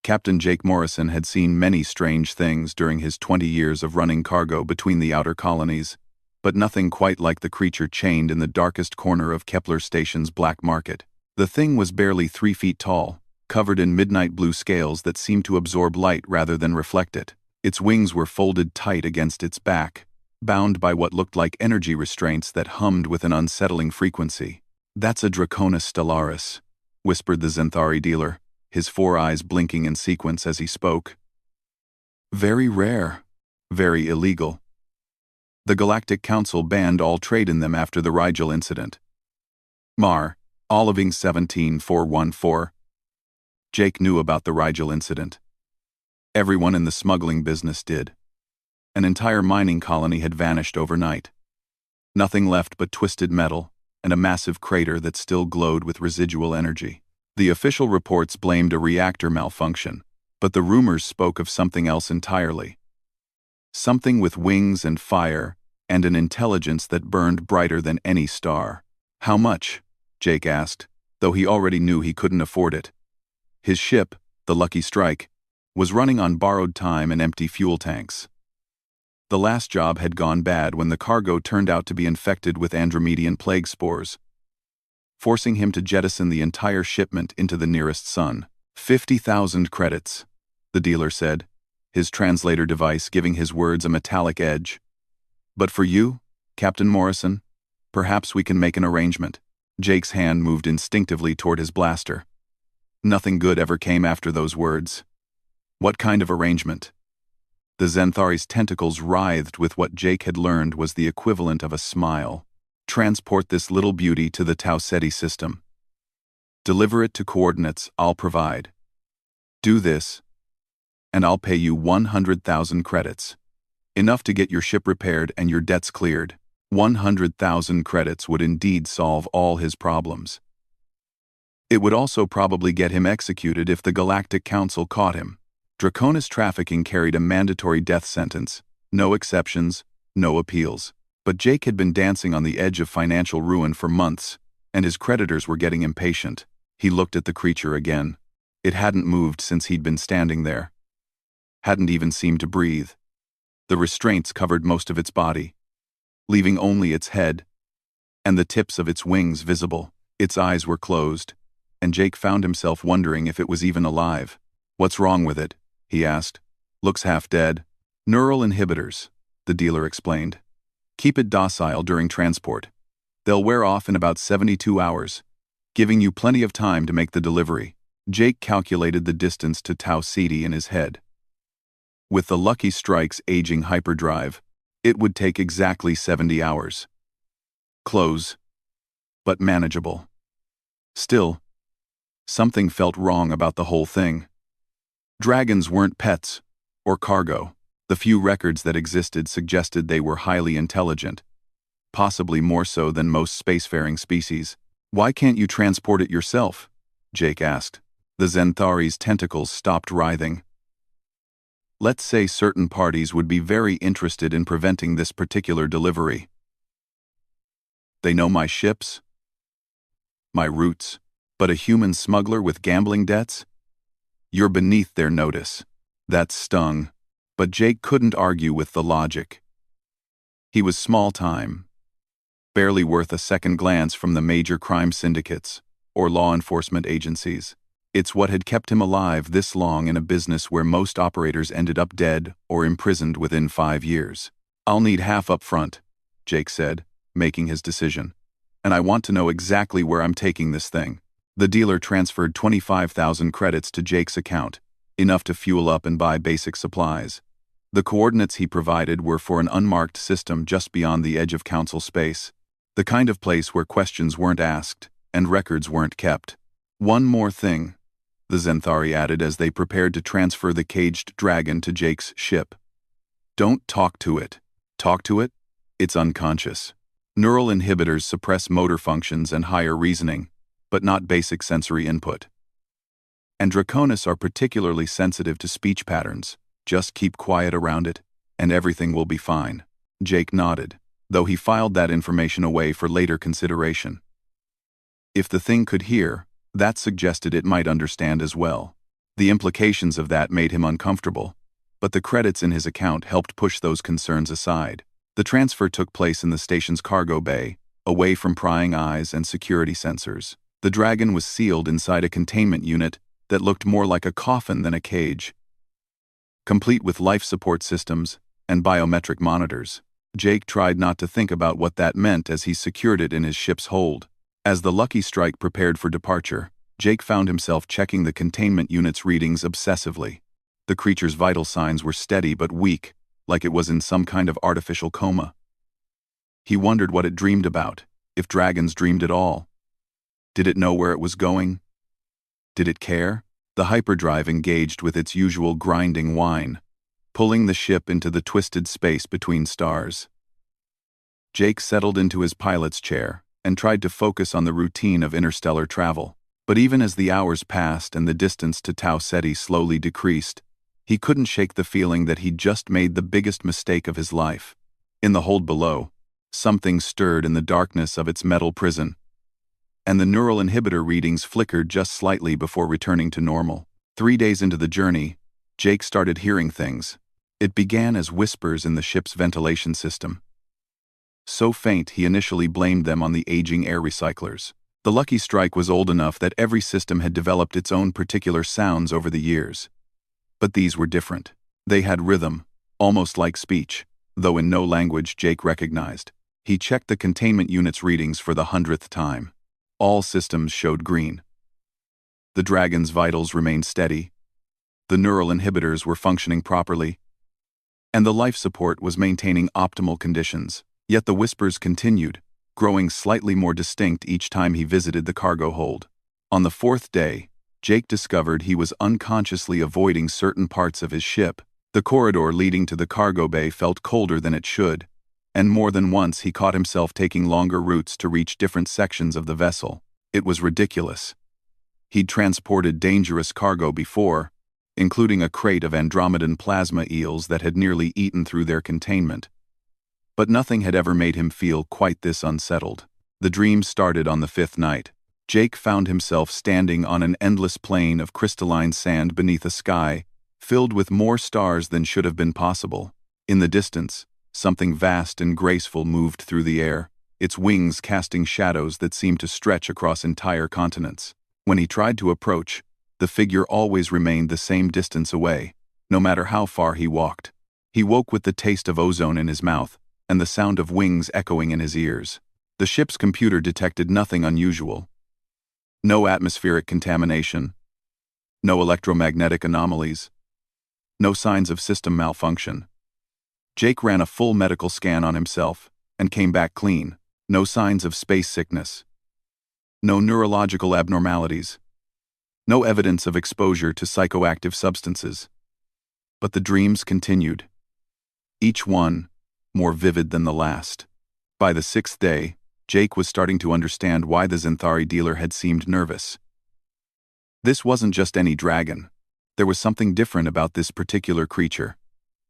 Captain Jake Morrison had seen many strange things during his 20 years of running cargo between the outer colonies, but nothing quite like the creature chained in the darkest corner of Kepler Station's black market. The thing was barely 3 feet tall, covered in midnight blue scales that seemed to absorb light rather than reflect it. Its wings were folded tight against its back, bound by what looked like energy restraints that hummed with an unsettling frequency. "That's a Draconis stellaris," whispered the Zenthari dealer, his 4 eyes blinking in sequence as he spoke. "Very rare. Very illegal. The Galactic Council banned all trade in them after the Rigel incident." Mar, Oliving 17414. Jake knew about the Rigel incident. Everyone in the smuggling business did. An entire mining colony had vanished overnight. Nothing left but twisted metal and a massive crater that still glowed with residual energy. The official reports blamed a reactor malfunction, but the rumors spoke of something else entirely. Something with wings and fire and an intelligence that burned brighter than any star. "How much?" Jake asked, though he already knew he couldn't afford it. His ship, the Lucky Strike, was running on borrowed time and empty fuel tanks. The last job had gone bad when the cargo turned out to be infected with Andromedan plague spores, forcing him to jettison the entire shipment into the nearest sun. 50,000 credits, the dealer said, his translator device giving his words a metallic edge. "But for you, Captain Morrison, perhaps we can make an arrangement." Jake's hand moved instinctively toward his blaster. Nothing good ever came after those words. What kind of arrangement? The Zenthari's tentacles writhed with what Jake had learned was the equivalent of a smile. "Transport this little beauty to the Tau Ceti system. Deliver it to coordinates I'll provide. Do this, and I'll pay you 100,000 credits. Enough to get your ship repaired and your debts cleared." 100,000 credits would indeed solve all his problems. It would also probably get him executed if the Galactic Council caught him. Draconis trafficking carried a mandatory death sentence, no exceptions, no appeals. But Jake had been dancing on the edge of financial ruin for months, and his creditors were getting impatient. He looked at the creature again. It hadn't moved since he'd been standing there. Hadn't even seemed to breathe. The restraints covered most of its body, leaving only its head and the tips of its wings visible. Its eyes were closed, and Jake found himself wondering if it was even alive. "What's wrong with it?" he asked. "Looks half dead." "Neural inhibitors," the dealer explained. "Keep it docile during transport. They'll wear off in about 72 hours, giving you plenty of time to make the delivery." Jake calculated the distance to Tau Ceti in his head. With the Lucky Strike's aging hyperdrive, it would take exactly 70 hours. Close, but manageable. Still, something felt wrong about the whole thing. Dragons weren't pets or cargo. The few records that existed suggested they were highly intelligent, possibly more so than most spacefaring species. "Why can't you transport it yourself?" Jake asked. The Zenthari's tentacles stopped writhing. "Let's say certain parties would be very interested in preventing this particular delivery. They know my ships, my routes, but a human smuggler with gambling debts? You're beneath their notice." That stung, but Jake couldn't argue with the logic. He was small time, barely worth a second glance from the major crime syndicates or law enforcement agencies. It's what had kept him alive this long in a business where most operators ended up dead or imprisoned within 5 years. "I'll need half up front," Jake said, making his decision. "And I want to know exactly where I'm taking this thing." The dealer transferred 25,000 credits to Jake's account, enough to fuel up and buy basic supplies. The coordinates he provided were for an unmarked system just beyond the edge of Council space, the kind of place where questions weren't asked and records weren't kept. "One more thing," the Zenthari added as they prepared to transfer the caged dragon to Jake's ship. "Don't talk to it." "Talk to it? It's unconscious. Neural inhibitors suppress motor functions and higher reasoning, but not basic sensory input. And Draconis are particularly sensitive to speech patterns. Just keep quiet around it, and everything will be fine." Jake nodded, though he filed that information away for later consideration. If the thing could hear, that suggested it might understand as well. The implications of that made him uncomfortable, but the credits in his account helped push those concerns aside. The transfer took place in the station's cargo bay, away from prying eyes and security sensors. The Dragon was sealed inside a containment unit that looked more like a coffin than a cage, complete with life support systems and biometric monitors. Jake tried not to think about what that meant as he secured it in his ship's hold. As the Lucky Strike prepared for departure, Jake found himself checking the containment unit's readings obsessively. The creature's vital signs were steady but weak, like it was in some kind of artificial coma. He wondered what it dreamed about, if dragons dreamed at all. Did it know where it was going? Did it care? The hyperdrive engaged with its usual grinding whine, pulling the ship into the twisted space between stars. Jake settled into his pilot's chair and tried to focus on the routine of interstellar travel. But even as the hours passed and the distance to Tau Ceti slowly decreased, he couldn't shake the feeling that he'd just made the biggest mistake of his life. In the hold below, something stirred in the darkness of its metal prison, and the neural inhibitor readings flickered just slightly before returning to normal. 3 days into the journey, Jake started hearing things. It began as whispers in the ship's ventilation system. So faint he initially blamed them on the aging air recyclers. The Lucky Strike was old enough that every system had developed its own particular sounds over the years. But these were different. They had rhythm, almost like speech, though in no language Jake recognized. He checked the containment unit's readings for the 100th time. All systems showed green. The Dragon's vitals remained steady. The neural inhibitors were functioning properly, and the life support was maintaining optimal conditions. Yet the whispers continued, growing slightly more distinct each time he visited the cargo hold. On the 4th day, Jake discovered he was unconsciously avoiding certain parts of his ship. The corridor leading to the cargo bay felt colder than it should, and more than once he caught himself taking longer routes to reach different sections of the vessel. It was ridiculous. He'd transported dangerous cargo before, including a crate of Andromedan plasma eels that had nearly eaten through their containment. But nothing had ever made him feel quite this unsettled. The dream started on the 5th night. Jake found himself standing on an endless plain of crystalline sand beneath a sky filled with more stars than should have been possible. In the distance, something vast and graceful moved through the air, its wings casting shadows that seemed to stretch across entire continents. When he tried to approach, the figure always remained the same distance away, no matter how far he walked. He woke with the taste of ozone in his mouth, and the sound of wings echoing in his ears. The ship's computer detected nothing unusual. No atmospheric contamination. No electromagnetic anomalies. No signs of system malfunction. Jake ran a full medical scan on himself and came back clean. No signs of space sickness. No neurological abnormalities. No evidence of exposure to psychoactive substances. But the dreams continued. Each one more vivid than the last. By the 6th day, Jake was starting to understand why the Zenthari dealer had seemed nervous. This wasn't just any dragon. There was something different about this particular creature.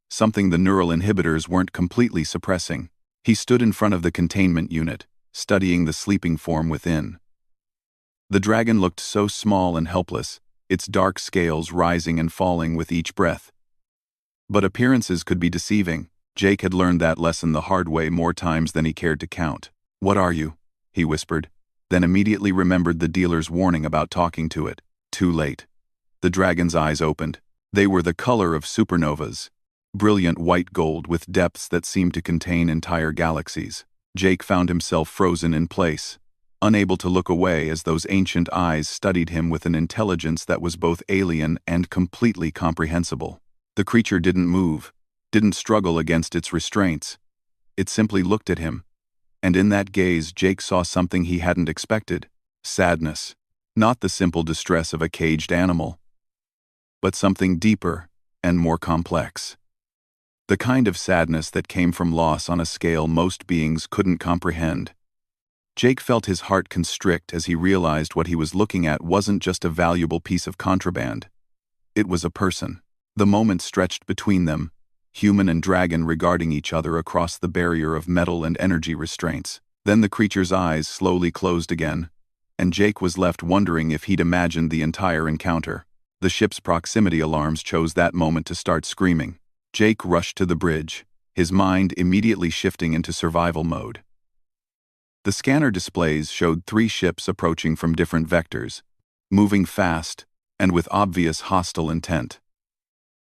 Something the neural inhibitors weren't completely suppressing. He stood in front of the containment unit, studying the sleeping form within. The dragon looked so small and helpless, its dark scales rising and falling with each breath. But appearances could be deceiving. Jake had learned that lesson the hard way more times than he cared to count. "What are you?" he whispered, then immediately remembered the dealer's warning about talking to it. Too late. The dragon's eyes opened. They were the color of supernovas, brilliant white gold with depths that seemed to contain entire galaxies. Jake found himself frozen in place, unable to look away as those ancient eyes studied him with an intelligence that was both alien and completely comprehensible. The creature didn't move, didn't struggle against its restraints. It simply looked at him, and in that gaze Jake saw something he hadn't expected. Sadness. Not the simple distress of a caged animal, but something deeper and more complex. The kind of sadness that came from loss on a scale most beings couldn't comprehend. Jake felt his heart constrict as he realized what he was looking at wasn't just a valuable piece of contraband. It was a person. The moment stretched between them, human and dragon regarding each other across the barrier of metal and energy restraints. Then the creature's eyes slowly closed again, and Jake was left wondering if he'd imagined the entire encounter. The ship's proximity alarms chose that moment to start screaming. Jake rushed to the bridge, his mind immediately shifting into survival mode. The scanner displays showed 3 ships approaching from different vectors, moving fast and with obvious hostile intent.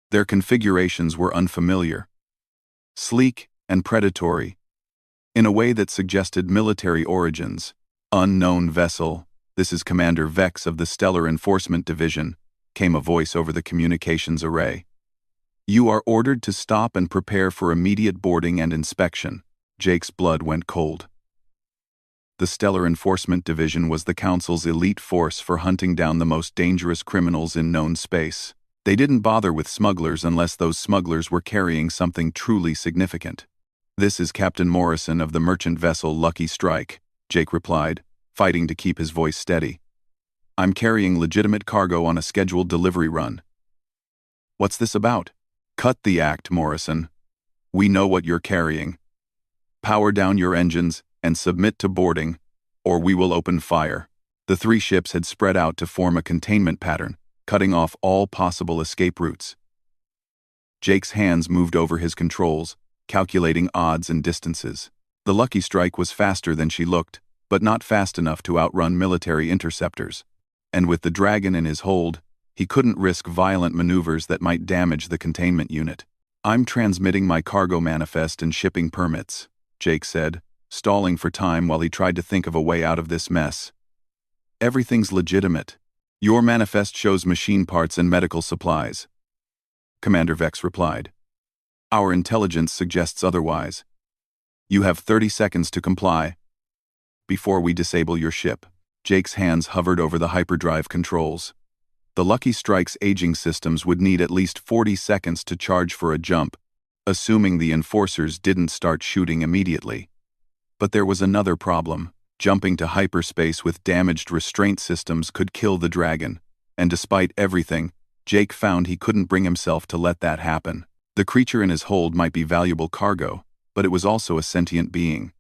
Their configurations were unfamiliar, sleek and predatory, in a way that suggested military origins. "Unknown vessel, this is Commander Vex of the Stellar Enforcement Division," came a voice over the communications array. "You are ordered to stop and prepare for immediate boarding and inspection." Jake's blood went cold. The Stellar Enforcement Division was the Council's elite force for hunting down the most dangerous criminals in known space. They didn't bother with smugglers unless those smugglers were carrying something truly significant. "This is Captain Morrison of the merchant vessel Lucky Strike," Jake replied, fighting to keep his voice steady. "I'm carrying legitimate cargo on a scheduled delivery run." "What's this about?" "Cut the act, Morrison. We know what you're carrying. Power down your engines and submit to boarding, or we will open fire." The 3 ships had spread out to form a containment pattern, cutting off all possible escape routes. Jake's hands moved over his controls, calculating odds and distances. The Lucky Strike was faster than she looked, but not fast enough to outrun military interceptors. And with the Dragon in his hold, he couldn't risk violent maneuvers that might damage the containment unit. "I'm transmitting my cargo manifest and shipping permits," Jake said, stalling for time while he tried to think of a way out of this mess. "Everything's legitimate. Your manifest shows machine parts and medical supplies," Commander Vex replied. "Our intelligence suggests otherwise. You have 30 seconds to comply before we disable your ship." Jake's hands hovered over the hyperdrive controls. The Lucky Strike's aging systems would need at least 40 seconds to charge for a jump, assuming the enforcers didn't start shooting immediately. But there was another problem. Jumping to hyperspace with damaged restraint systems could kill the Dragon, and despite everything, Jake found he couldn't bring himself to let that happen. The creature in his hold might be valuable cargo, but it was also a sentient being.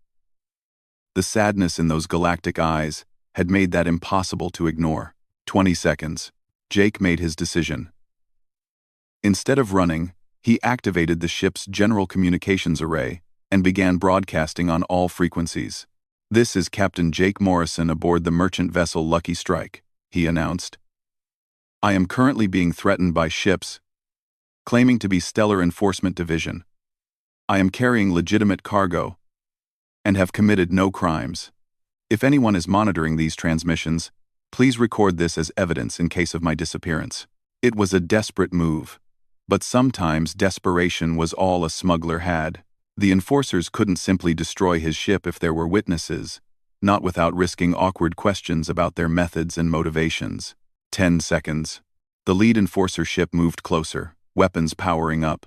The sadness in those galactic eyes had made that impossible to ignore. 20 seconds. Jake made his decision. Instead of running, he activated the ship's general communications array and began broadcasting on all frequencies. "This is Captain Jake Morrison aboard the merchant vessel Lucky Strike," he announced. "I am currently being threatened by ships claiming to be Stellar Enforcement Division. I am carrying legitimate cargo and have committed no crimes. If anyone is monitoring these transmissions, please record this as evidence in case of my disappearance." It was a desperate move, but sometimes desperation was all a smuggler had. The enforcers couldn't simply destroy his ship if there were witnesses, not without risking awkward questions about their methods and motivations. 10 seconds. The lead enforcer ship moved closer, weapons powering up.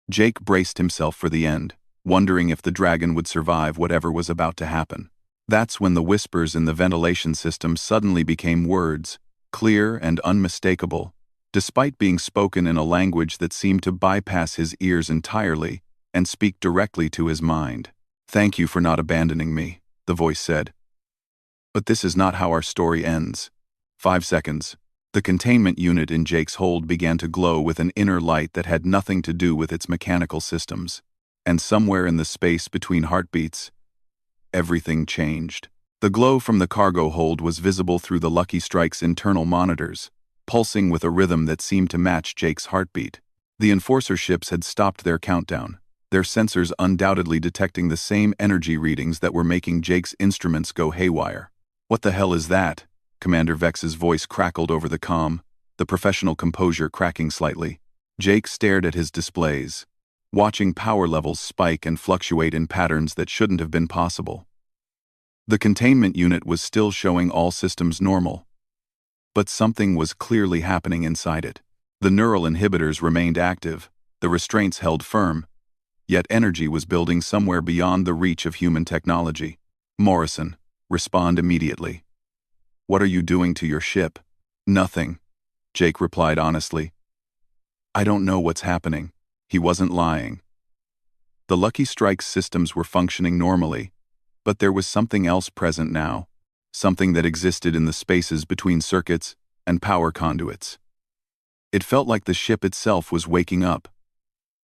Jake braced himself for the end, wondering if the Dragon would survive whatever was about to happen. That's when the whispers in the ventilation system suddenly became words, clear and unmistakable, despite being spoken in a language that seemed to bypass his ears entirely and speak directly to his mind. "Thank you for not abandoning me," the voice said. "But this is not how our story ends." 5 seconds. The containment unit in Jake's hold began to glow with an inner light that had nothing to do with its mechanical systems. And somewhere in the space between heartbeats, everything changed. The glow from the cargo hold was visible through the Lucky Strike's internal monitors, pulsing with a rhythm that seemed to match Jake's heartbeat. The enforcer ships had stopped their countdown, their sensors undoubtedly detecting the same energy readings that were making Jake's instruments go haywire. "What the hell is that?" Commander Vex's voice crackled over the comm, the professional composure cracking slightly. Jake stared at his displays, watching power levels spike and fluctuate in patterns that shouldn't have been possible. The containment unit was still showing all systems normal, but something was clearly happening inside it. The neural inhibitors remained active, the restraints held firm, yet energy was building somewhere beyond the reach of human technology. "Morrison, respond immediately." "What are you doing to your ship?" "Nothing," Jake replied honestly. "I don't know what's happening." He wasn't lying. The Lucky Strike's systems were functioning normally, but there was something else present now, something that existed in the spaces between circuits and power conduits. It felt like the ship itself was waking up,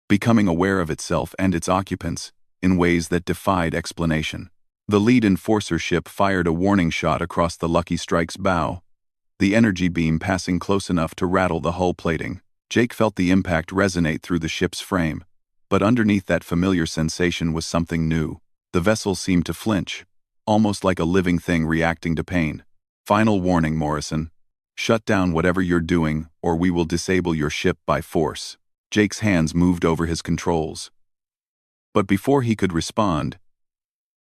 becoming aware of itself and its occupants in ways that defied explanation. The lead enforcer ship fired a warning shot across the Lucky Strike's bow, the energy beam passing close enough to rattle the hull plating. Jake felt the impact resonate through the ship's frame, but underneath that familiar sensation was something new. The vessel seemed to flinch, almost like a living thing reacting to pain. "Final warning, Morrison. Shut down whatever you're doing, or we will disable your ship by force." Jake's hands moved over his controls. But before he could respond,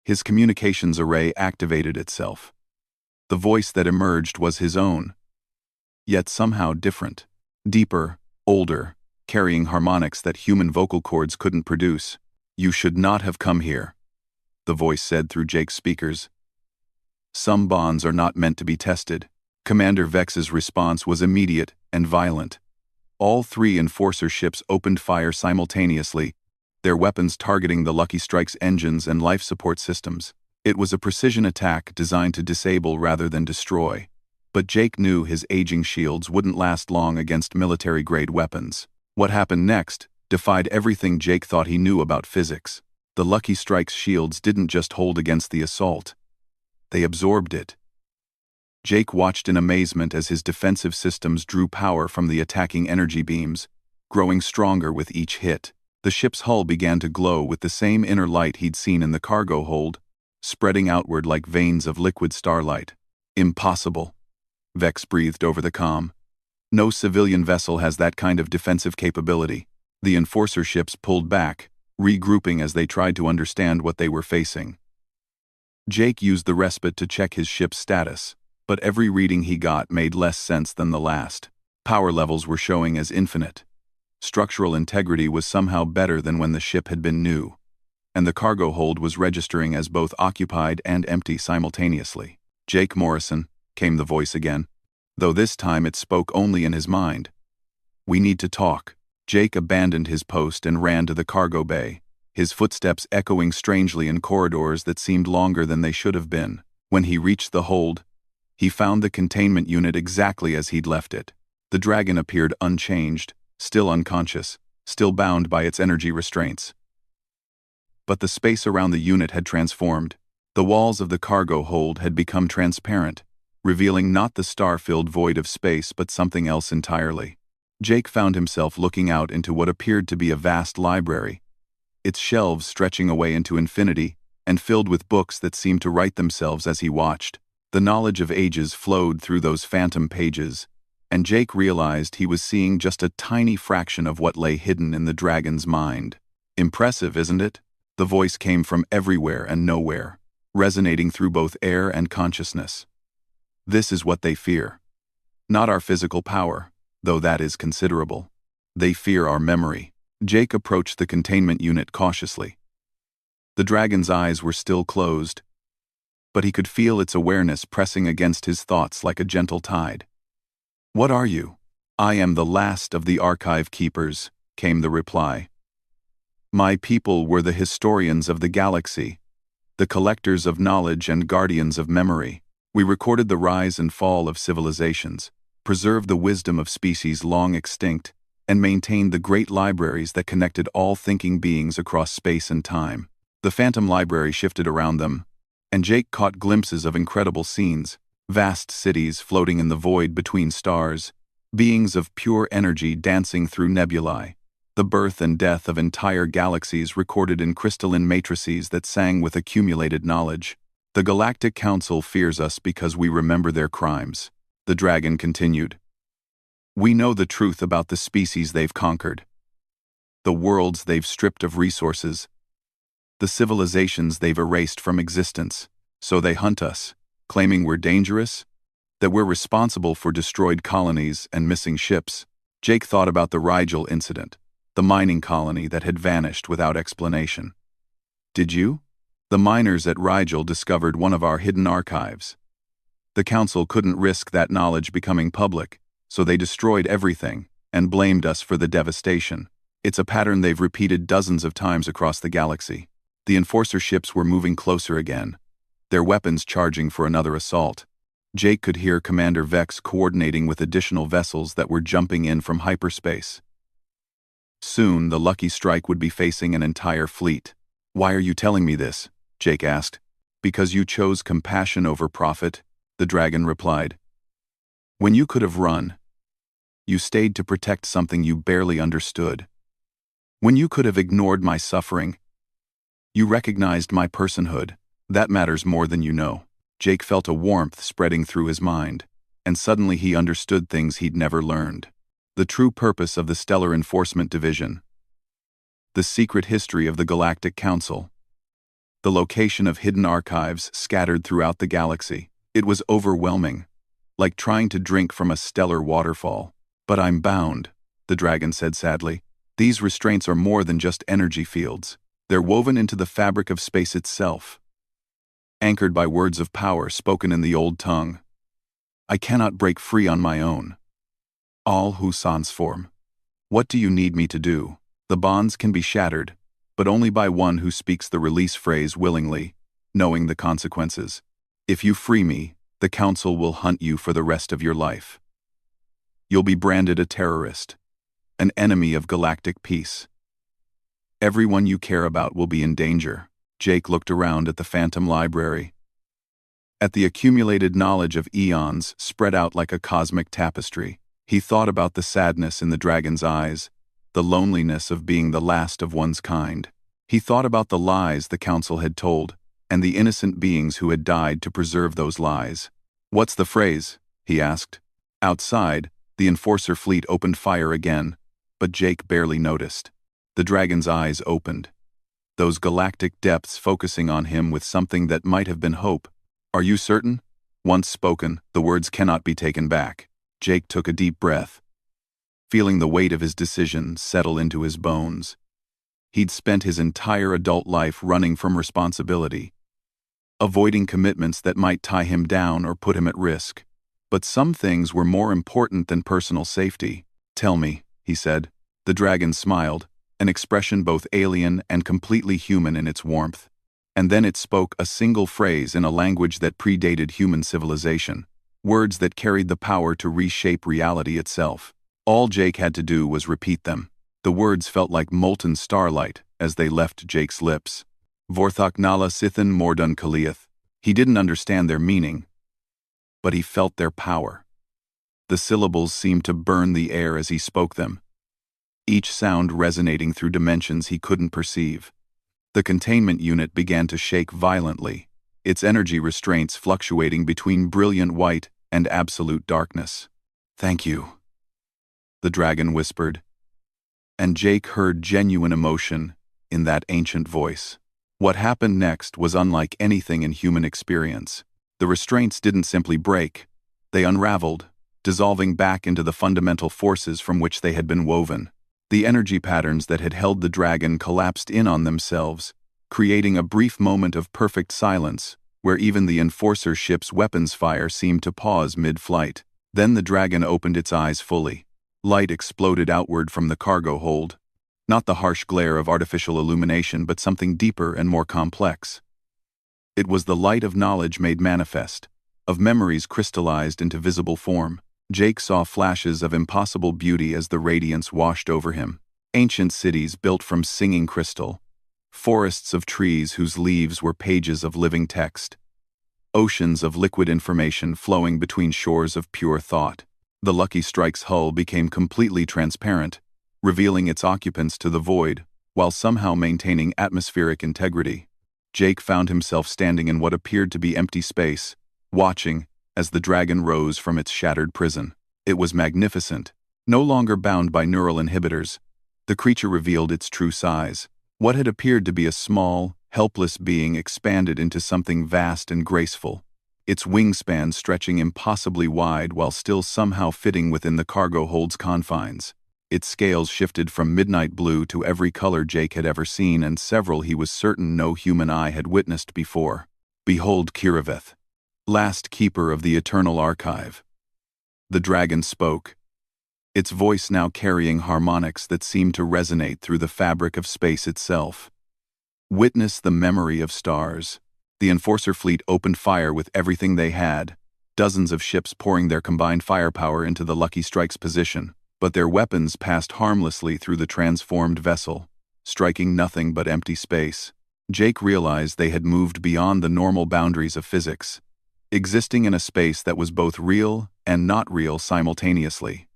his communications array activated itself. The voice that emerged was his own, yet somehow different. Deeper, older, carrying harmonics that human vocal cords couldn't produce. "You should not have come here," the voice said through Jake's speakers. "Some bonds are not meant to be tested." Commander Vex's response was immediate and violent. All three enforcer ships opened fire simultaneously, their weapons targeting the Lucky Strike's engines and life support systems. It was a precision attack designed to disable rather than destroy, but Jake knew his aging shields wouldn't last long against military-grade weapons. What happened next defied everything Jake thought he knew about physics. The Lucky Strike's shields didn't just hold against the assault, they absorbed it. Jake watched in amazement as his defensive systems drew power from the attacking energy beams, growing stronger with each hit. The ship's hull began to glow with the same inner light he'd seen in the cargo hold, spreading outward like veins of liquid starlight. "Impossible," Vex breathed over the comm. "No civilian vessel has that kind of defensive capability." The enforcer ships pulled back, regrouping as they tried to understand what they were facing. Jake used the respite to check his ship's status, but every reading he got made less sense than the last. Power levels were showing as infinite. Structural integrity was somehow better than when the ship had been new, and the cargo hold was registering as both occupied and empty simultaneously. "Jake Morrison," came the voice again, though this time it spoke only in his mind. "We need to talk." Jake abandoned his post and ran to the cargo bay, his footsteps echoing strangely in corridors that seemed longer than they should have been. When he reached the hold, he found the containment unit exactly as he'd left it. The Dragon appeared unchanged, still unconscious, still bound by its energy restraints. But the space around the unit had transformed. The walls of the cargo hold had become transparent, revealing not the star-filled void of space but something else entirely. Jake found himself looking out into what appeared to be a vast library, its shelves stretching away into infinity and filled with books that seemed to write themselves as he watched. The knowledge of ages flowed through those phantom pages, and Jake realized he was seeing just a tiny fraction of what lay hidden in the dragon's mind. "Impressive, isn't it?" The voice came from everywhere and nowhere, resonating through both air and consciousness. "This is what they fear. Not our physical power, though that is considerable. They fear our memory." Jake approached the containment unit cautiously. The dragon's eyes were still closed, but he could feel its awareness pressing against his thoughts like a gentle tide. "What are you?" "I am the last of the archive keepers," came the reply. "My people were the historians of the galaxy, the collectors of knowledge and guardians of memory. We recorded the rise and fall of civilizations, preserved the wisdom of species long extinct, and maintained the great libraries that connected all thinking beings across space and time." The phantom library shifted around them, and Jake caught glimpses of incredible scenes, vast cities floating in the void between stars, beings of pure energy dancing through nebulae, the birth and death of entire galaxies recorded in crystalline matrices that sang with accumulated knowledge. "The Galactic Council fears us because we remember their crimes," the dragon continued. "We know the truth about the species they've conquered, the worlds they've stripped of resources, the civilizations they've erased from existence. So they hunt us, claiming we're dangerous, that we're responsible for destroyed colonies and missing ships." Jake thought about the Rigel incident, the mining colony that had vanished without explanation. "Did you?" "The miners at Rigel discovered one of our hidden archives. The Council couldn't risk that knowledge becoming public, so they destroyed everything and blamed us for the devastation. It's a pattern they've repeated dozens of times across the galaxy." The enforcer ships were moving closer again, their weapons charging for another assault. Jake could hear Commander Vex coordinating with additional vessels that were jumping in from hyperspace. Soon, the Lucky Strike would be facing an entire fleet. "Why are you telling me this?" Jake asked. "Because you chose compassion over profit," the dragon replied. "When you could have run, you stayed to protect something you barely understood. When you could have ignored my suffering, you recognized my personhood. That matters more than you know." Jake felt a warmth spreading through his mind, and suddenly he understood things he'd never learned. The true purpose of the Stellar Enforcement Division, the secret history of the Galactic Council, the location of hidden archives scattered throughout the galaxy. It was overwhelming, like trying to drink from a stellar waterfall. "But I'm bound," the dragon said sadly. "These restraints are more than just energy fields. They're woven into the fabric of space itself, anchored by words of power spoken in the old tongue. I cannot break free on my own. All who transform. What do you need me to do? The bonds can be shattered, but only by one who speaks the release phrase willingly, knowing the consequences. If you free me, the Council will hunt you for the rest of your life. You'll be branded a terrorist, an enemy of galactic peace. Everyone you care about will be in danger." Jake looked around at the Phantom Library, at the accumulated knowledge of eons spread out like a cosmic tapestry. He thought about the sadness in the dragon's eyes, the loneliness of being the last of one's kind. He thought about the lies the Council had told, and the innocent beings who had died to preserve those lies. "What's the phrase?" he asked. Outside, the Enforcer fleet opened fire again, but Jake barely noticed. The dragon's eyes opened, those galactic depths focusing on him with something that might have been hope. "Are you certain?" Once spoken, the words cannot be taken back. Jake took a deep breath, feeling the weight of his decision settle into his bones. He'd spent his entire adult life running from responsibility, avoiding commitments that might tie him down or put him at risk. But some things were more important than personal safety. "Tell me," he said. The dragon smiled, an expression both alien and completely human in its warmth. And then it spoke a single phrase in a language that predated human civilization, words that carried the power to reshape reality itself. All Jake had to do was repeat them. The words felt like molten starlight as they left Jake's lips. Vorthok Nala Sithan Mordun Kaliath. He didn't understand their meaning, but he felt their power. The syllables seemed to burn the air as he spoke them, each sound resonating through dimensions he couldn't perceive. The containment unit began to shake violently, its energy restraints fluctuating between brilliant white and absolute darkness. "Thank you," the dragon whispered, and Jake heard genuine emotion in that ancient voice. What happened next was unlike anything in human experience. The restraints didn't simply break, they unraveled, dissolving back into the fundamental forces from which they had been woven. The energy patterns that had held the dragon collapsed in on themselves, creating a brief moment of perfect silence, where even the Enforcer ship's weapons fire seemed to pause mid-flight. Then the dragon opened its eyes fully. Light exploded outward from the cargo hold, not the harsh glare of artificial illumination but something deeper and more complex. It was the light of knowledge made manifest, of memories crystallized into visible form. Jake saw flashes of impossible beauty as the radiance washed over him. Ancient cities built from singing crystal, forests of trees whose leaves were pages of living text, oceans of liquid information flowing between shores of pure thought. The Lucky Strike's hull became completely transparent, revealing its occupants to the void, while somehow maintaining atmospheric integrity. Jake found himself standing in what appeared to be empty space, watching as the dragon rose from its shattered prison. It was magnificent. No longer bound by neural inhibitors, the creature revealed its true size. What had appeared to be a small, helpless being expanded into something vast and graceful, its wingspan stretching impossibly wide while still somehow fitting within the cargo hold's confines. Its scales shifted from midnight blue to every color Jake had ever seen, and several he was certain no human eye had witnessed before. "Behold Kiraveth, last keeper of the eternal archive." The dragon spoke, its voice now carrying harmonics that seemed to resonate through the fabric of space itself. "Witness the memory of stars." The Enforcer fleet opened fire with everything they had, dozens of ships pouring their combined firepower into the Lucky Strike's position, but their weapons passed harmlessly through the transformed vessel, striking nothing but empty space. Jake realized they had moved beyond the normal boundaries of physics, existing in a space that was both real and not real simultaneously.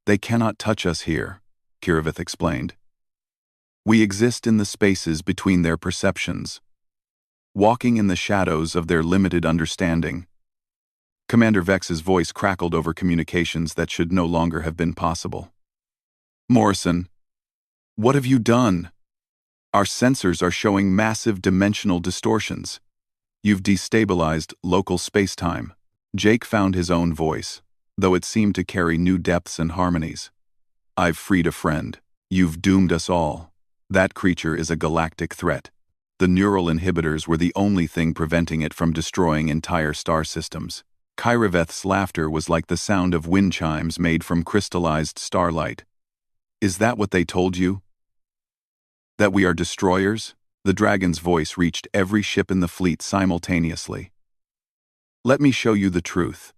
"They cannot touch us here," Kirovith explained. "We exist in the spaces between their perceptions, walking in the shadows of their limited understanding." Commander Vex's voice crackled over communications that should no longer have been possible. "Morrison, what have you done? Our sensors are showing massive dimensional distortions. You've destabilized local spacetime." Jake found his own voice, though it seemed to carry new depths and harmonies. "I've freed a friend. You've doomed us all. That creature is a galactic threat. The neural inhibitors were the only thing preventing it from destroying entire star systems." Kiroveth's laughter was like the sound of wind chimes made from crystallized starlight. "Is that what they told you? That we are destroyers?" The dragon's voice reached every ship in the fleet simultaneously. "Let me show you the truth."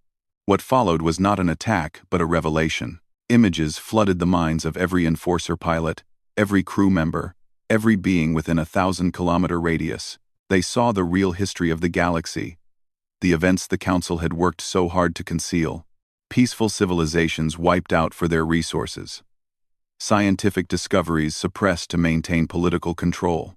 What followed was not an attack, but a revelation. Images flooded the minds of every enforcer pilot, every crew member, every being within a 1,000-kilometer radius. They saw the real history of the galaxy, the events the Council had worked so hard to conceal. Peaceful civilizations wiped out for their resources. Scientific discoveries suppressed to maintain political control.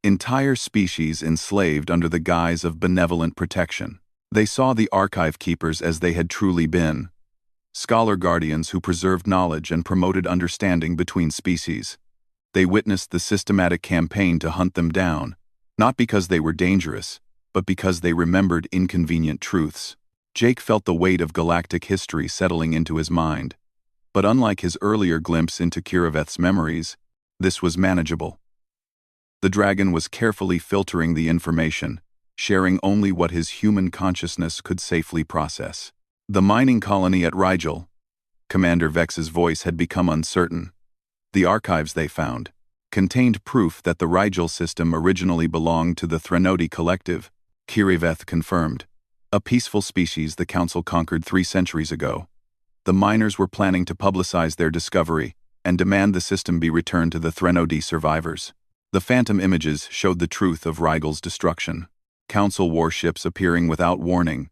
Entire species enslaved under the guise of benevolent protection. They saw the archive keepers as they had truly been, scholar guardians who preserved knowledge and promoted understanding between species. They witnessed the systematic campaign to hunt them down, not because they were dangerous, but because they remembered inconvenient truths. Jake felt the weight of galactic history settling into his mind. But unlike his earlier glimpse into Kiroveth's memories, this was manageable. The dragon was carefully filtering the information, sharing only what his human consciousness could safely process. The mining colony at Rigel. Commander Vex's voice had become uncertain. The archives they found contained proof that the Rigel system originally belonged to the Threnody Collective, Kiroveth confirmed. A peaceful species the Council conquered 3 centuries ago. The miners were planning to publicize their discovery and demand the system be returned to the Threnody survivors. The phantom images showed the truth of Rigel's destruction. Council warships appearing without warning,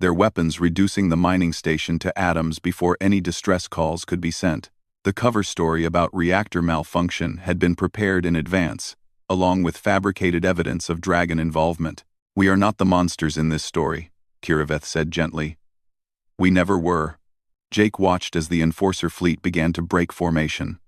their weapons reducing the mining station to atoms before any distress calls could be sent. The cover story about reactor malfunction had been prepared in advance, along with fabricated evidence of dragon involvement. "We are not the monsters in this story," Kiroveth said gently. "We never were." Jake watched as the Enforcer fleet began to break formation.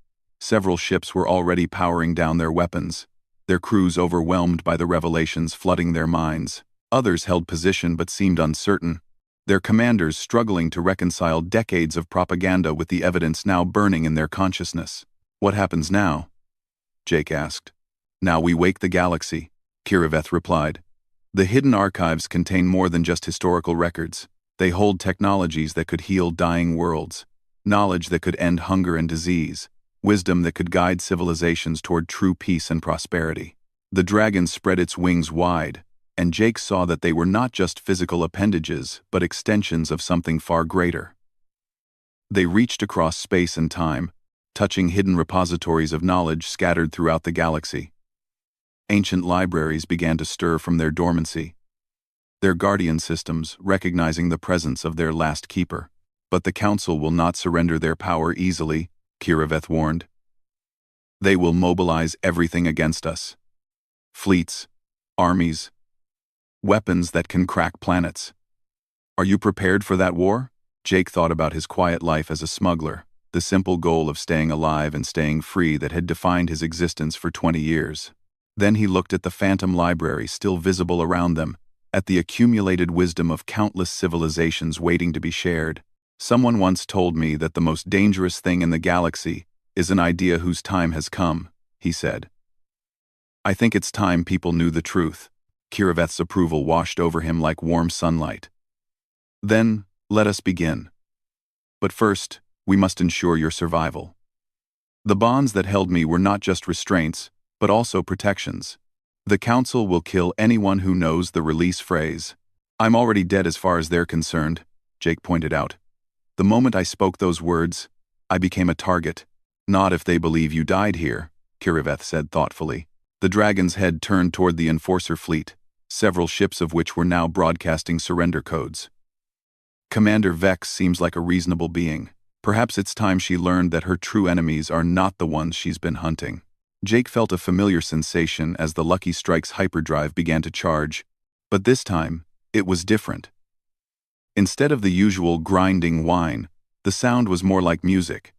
Several ships were already powering down their weapons, their crews overwhelmed by the revelations flooding their minds. Others held position but seemed uncertain, their commanders struggling to reconcile decades of propaganda with the evidence now burning in their consciousness. "What happens now?" Jake asked. "Now we wake the galaxy," Kiroveth replied. "The hidden archives contain more than just historical records. They hold technologies that could heal dying worlds, knowledge that could end hunger and disease, wisdom that could guide civilizations toward true peace and prosperity." The dragon spread its wings wide, and Jake saw that they were not just physical appendages, but extensions of something far greater. They reached across space and time, touching hidden repositories of knowledge scattered throughout the galaxy. Ancient libraries began to stir from their dormancy, their guardian systems recognizing the presence of their last keeper. "But the Council will not surrender their power easily," Kiroveth warned. "They will mobilize everything against us. Fleets, armies, weapons that can crack planets. Are you prepared for that war?" Jake thought about his quiet life as a smuggler, the simple goal of staying alive and staying free that had defined his existence for 20 years. Then he looked at the phantom library still visible around them, at the accumulated wisdom of countless civilizations waiting to be shared. "Someone once told me that the most dangerous thing in the galaxy is an idea whose time has come," he said. "I think it's time people knew the truth." Kiroveth's approval washed over him like warm sunlight. "Then, let us begin. But first, we must ensure your survival. The bonds that held me were not just restraints, but also protections. The Council will kill anyone who knows the release phrase. I'm already dead as far as they're concerned, Jake pointed out. The moment I spoke those words, I became a target. Not if they believe you died here, Kiriveth said thoughtfully. The dragon's head turned toward the Enforcer fleet, several ships of which were now broadcasting surrender codes. Commander Vex seems like a reasonable being. Perhaps it's time she learned that her true enemies are not the ones she's been hunting. Jake felt a familiar sensation as the Lucky Strike's hyperdrive began to charge, but this time, it was different. Instead of the usual grinding whine, the sound was more like music.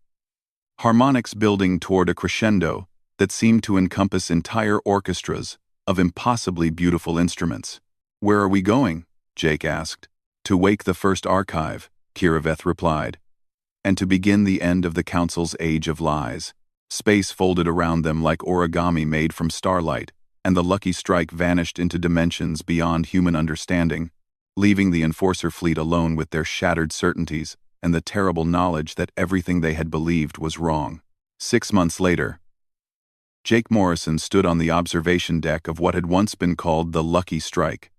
Harmonics building toward a crescendo that seemed to encompass entire orchestras of impossibly beautiful instruments. Where are we going? Jake asked. To wake the first archive, Kiriveth replied, and to begin the end of the Council's age of lies. Space folded around them like origami made from starlight, and the Lucky Strike vanished into dimensions beyond human understanding, leaving the Enforcer fleet alone with their shattered certainties and the terrible knowledge that everything they had believed was wrong. 6 months later, Jake Morrison stood on the observation deck of what had once been called the Lucky Strike,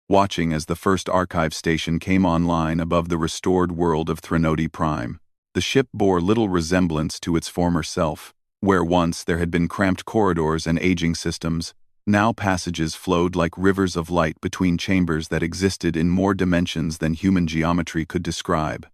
watching as the first archive station came online above the restored world of Threnody Prime. The ship bore little resemblance to its former self. Where once there had been cramped corridors and aging systems, now passages flowed like rivers of light between chambers that existed in more dimensions than human geometry could describe.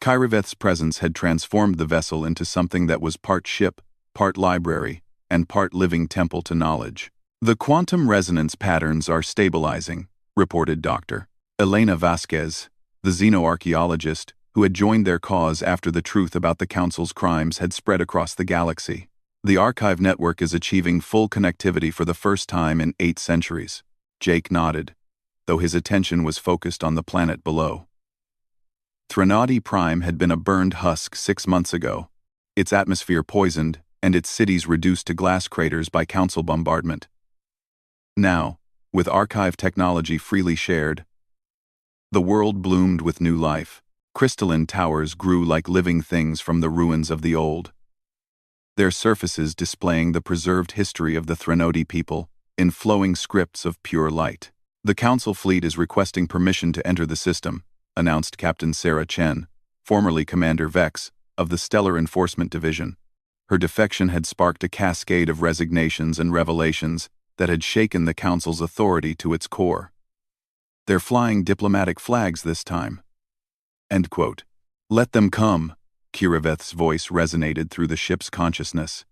Kiriveth's presence had transformed the vessel into something that was part ship, part library, and part living temple to knowledge. The quantum resonance patterns are stabilizing, reported Dr. Elena Vasquez, the xenoarchaeologist, who had joined their cause after the truth about the Council's crimes had spread across the galaxy. The archive network is achieving full connectivity for the first time in 8 centuries. Jake nodded, though his attention was focused on the planet below. Threnody Prime had been a burned husk 6 months ago, its atmosphere poisoned and its cities reduced to glass craters by Council bombardment. Now, with archive technology freely shared, the world bloomed with new life. Crystalline towers grew like living things from the ruins of the old, their surfaces displaying the preserved history of the Threnody people in flowing scripts of pure light. The Council fleet is requesting permission to enter the system, announced Captain Sarah Chen, formerly Commander Vex, of the Stellar Enforcement Division. Her defection had sparked a cascade of resignations and revelations that had shaken the Council's authority to its core. They're flying diplomatic flags this time. End quote. Let them come, Kiriveth's voice resonated through the ship's consciousness.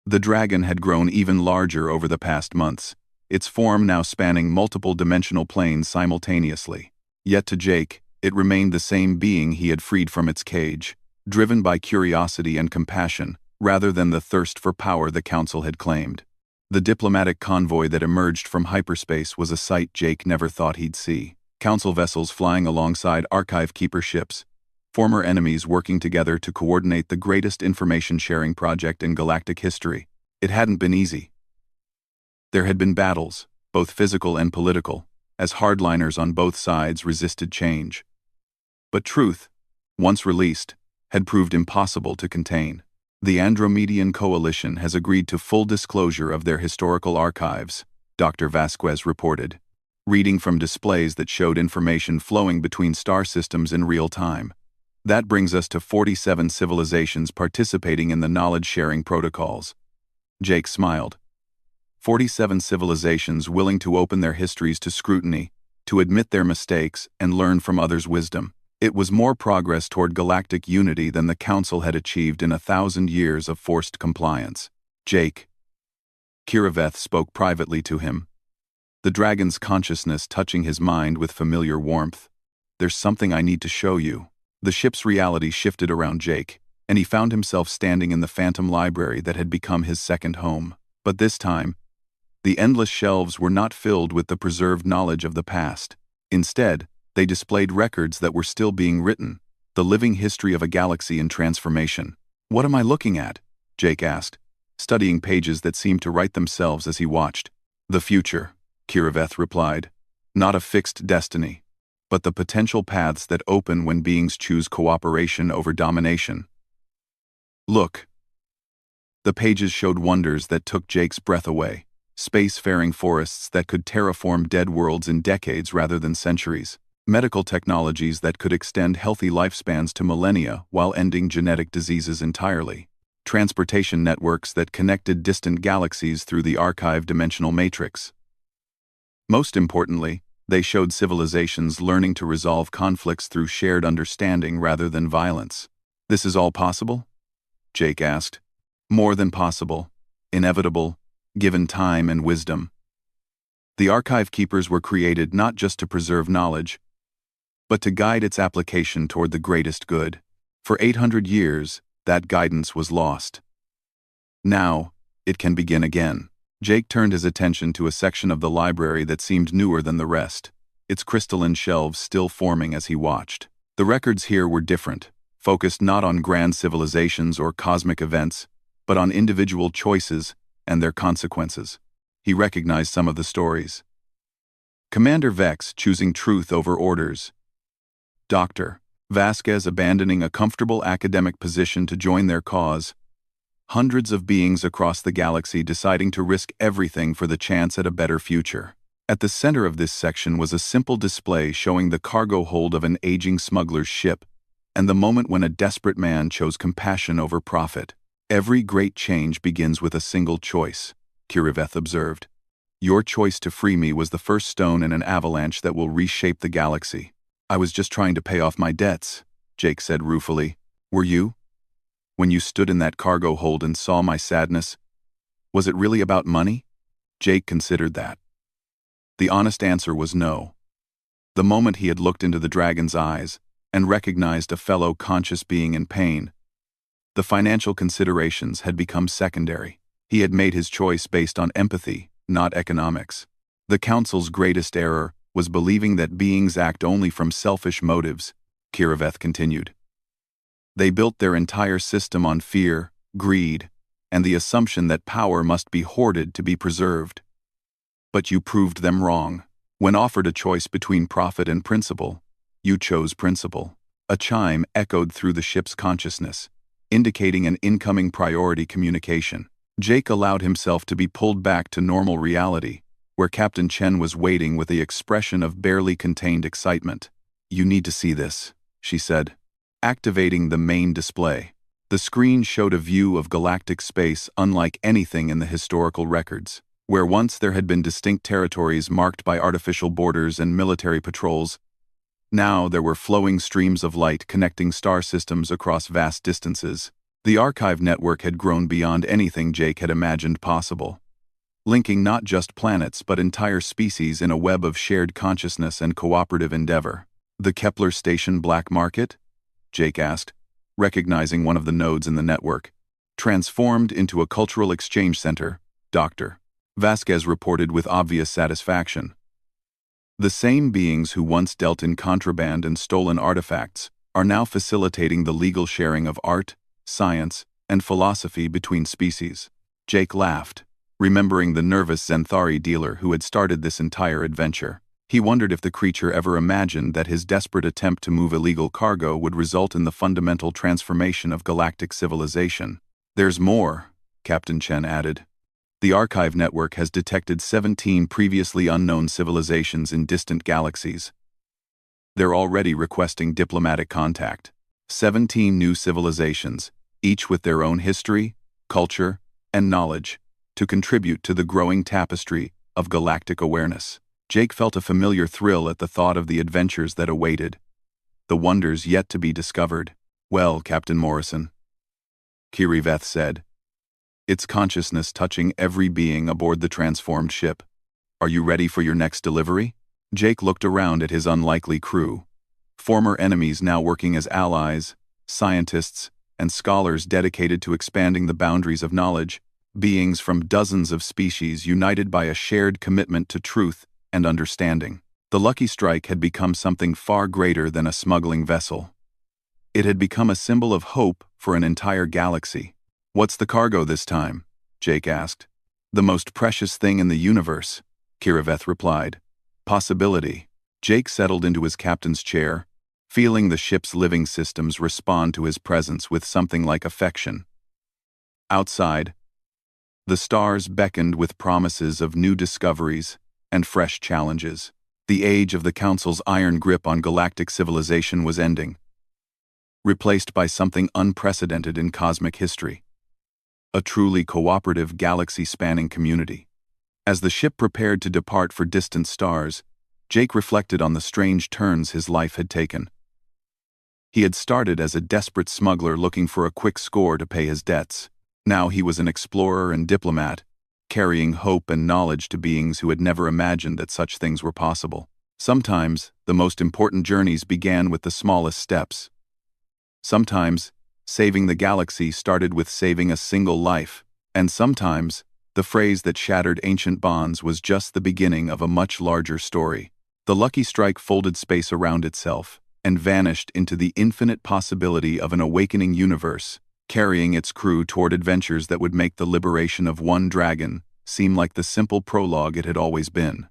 The dragon had grown even larger over the past months, its form now spanning multiple dimensional planes simultaneously. Yet to Jake, it remained the same being he had freed from its cage, driven by curiosity and compassion, rather than the thirst for power the Council had claimed. The diplomatic convoy that emerged from hyperspace was a sight Jake never thought he'd see. Council vessels flying alongside archive keeper ships, former enemies working together to coordinate the greatest information-sharing project in galactic history. It hadn't been easy. There had been battles, both physical and political, as hardliners on both sides resisted change. But truth, once released, had proved impossible to contain. The Andromedian Coalition has agreed to full disclosure of their historical archives, Dr. Vasquez reported, reading from displays that showed information flowing between star systems in real time. That brings us to 47 civilizations participating in the knowledge-sharing protocols. Jake smiled. 47 civilizations willing to open their histories to scrutiny, to admit their mistakes and learn from others' wisdom. It was more progress toward galactic unity than the Council had achieved in 1,000 years of forced compliance. Jake. Kiriveth spoke privately to him, the dragon's consciousness touching his mind with familiar warmth. There's something I need to show you. The ship's reality shifted around Jake, and he found himself standing in the phantom library that had become his second home. But this time, the endless shelves were not filled with the preserved knowledge of the past. Instead, they displayed records that were still being written, the living history of a galaxy in transformation. What am I looking at? Jake asked, studying pages that seemed to write themselves as he watched. The future, Kiriveth replied. Not a fixed destiny, but the potential paths that open when beings choose cooperation over domination. Look. The pages showed wonders that took Jake's breath away. spacefaring forests that could terraform dead worlds in decades rather than centuries, medical technologies that could extend healthy lifespans to millennia while ending genetic diseases entirely, transportation networks that connected distant galaxies through the archive dimensional matrix. Most importantly, they showed civilizations learning to resolve conflicts through shared understanding rather than violence. This is all possible? Jake asked. More than possible. Inevitable, given time and wisdom. The archive keepers were created not just to preserve knowledge, but to guide its application toward the greatest good. For 800 years, that guidance was lost. Now, it can begin again. Jake turned his attention to a section of the library that seemed newer than the rest, its crystalline shelves still forming as he watched. The records here were different, focused not on grand civilizations or cosmic events, but on individual choices and their consequences. He recognized some of the stories. Commander Vex choosing truth over orders. Dr. Vasquez abandoning a comfortable academic position to join their cause. Hundreds of beings across the galaxy deciding to risk everything for the chance at a better future. At the center of this section was a simple display showing the cargo hold of an aging smuggler's ship, and the moment when a desperate man chose compassion over profit. Every great change begins with a single choice, Kiriveth observed. Your choice to free me was the first stone in an avalanche that will reshape the galaxy. I was just trying to pay off my debts, Jake said ruefully. Were you? When you stood in that cargo hold and saw my sadness, was it really about money? Jake considered that. The honest answer was no. The moment he had looked into the dragon's eyes and recognized a fellow conscious being in pain, the financial considerations had become secondary. He had made his choice based on empathy, not economics. The Council's greatest error was believing that beings act only from selfish motives, Kiriveth continued. They built their entire system on fear, greed, and the assumption that power must be hoarded to be preserved. But you proved them wrong. When offered a choice between profit and principle, you chose principle. A chime echoed through the ship's consciousness, indicating an incoming priority communication. Jake allowed himself to be pulled back to normal reality, where Captain Chen was waiting with the expression of barely contained excitement. You need to see this, she said. Activating the main display. The screen showed a view of galactic space unlike anything in the historical records. Where once there had been distinct territories marked by artificial borders and military patrols, now there were flowing streams of light connecting star systems across vast distances. The archive network had grown beyond anything Jake had imagined possible, linking not just planets but entire species in a web of shared consciousness and cooperative endeavor. The Kepler Station Black Market? Jake asked, recognizing one of the nodes in the network. Transformed into a cultural exchange center, Dr. Vasquez reported with obvious satisfaction. The same beings who once dealt in contraband and stolen artifacts are now facilitating the legal sharing of art, science, and philosophy between species. Jake laughed, remembering the nervous Zenthari dealer who had started this entire adventure. He wondered if the creature ever imagined that his desperate attempt to move illegal cargo would result in the fundamental transformation of galactic civilization. There's more, Captain Chen added. The archive network has detected 17 previously unknown civilizations in distant galaxies. They're already requesting diplomatic contact. 17 new civilizations, each with their own history, culture, and knowledge, to contribute to the growing tapestry of galactic awareness. Jake felt a familiar thrill at the thought of the adventures that awaited, the wonders yet to be discovered. Well, Captain Morrison, Kiriveth said, its consciousness touching every being aboard the transformed ship. Are you ready for your next delivery? Jake looked around at his unlikely crew, former enemies now working as allies, scientists, and scholars dedicated to expanding the boundaries of knowledge, beings from dozens of species united by a shared commitment to truth and understanding. The Lucky Strike had become something far greater than a smuggling vessel. It had become a symbol of hope for an entire galaxy. What's the cargo this time? Jake asked. The most precious thing in the universe, Kiriveth replied. Possibility. Jake settled into his captain's chair, feeling the ship's living systems respond to his presence with something like affection. Outside, The stars beckoned with promises of new discoveries and fresh challenges. The age of the Council's iron grip on galactic civilization was ending, replaced by something unprecedented in cosmic history: a truly cooperative galaxy-spanning community. As the ship prepared to depart for distant stars, Jake reflected on the strange turns his life had taken. He had started as a desperate smuggler looking for a quick score to pay his debts. Now he was an explorer and diplomat, carrying hope and knowledge to beings who had never imagined that such things were possible. Sometimes, the most important journeys began with the smallest steps. Sometimes, saving the galaxy started with saving a single life, and sometimes, the phrase that shattered ancient bonds was just the beginning of a much larger story. The Lucky Strike folded space around itself and vanished into the infinite possibility of an awakening universe, carrying its crew toward adventures that would make the liberation of one dragon seem like the simple prologue it had always been.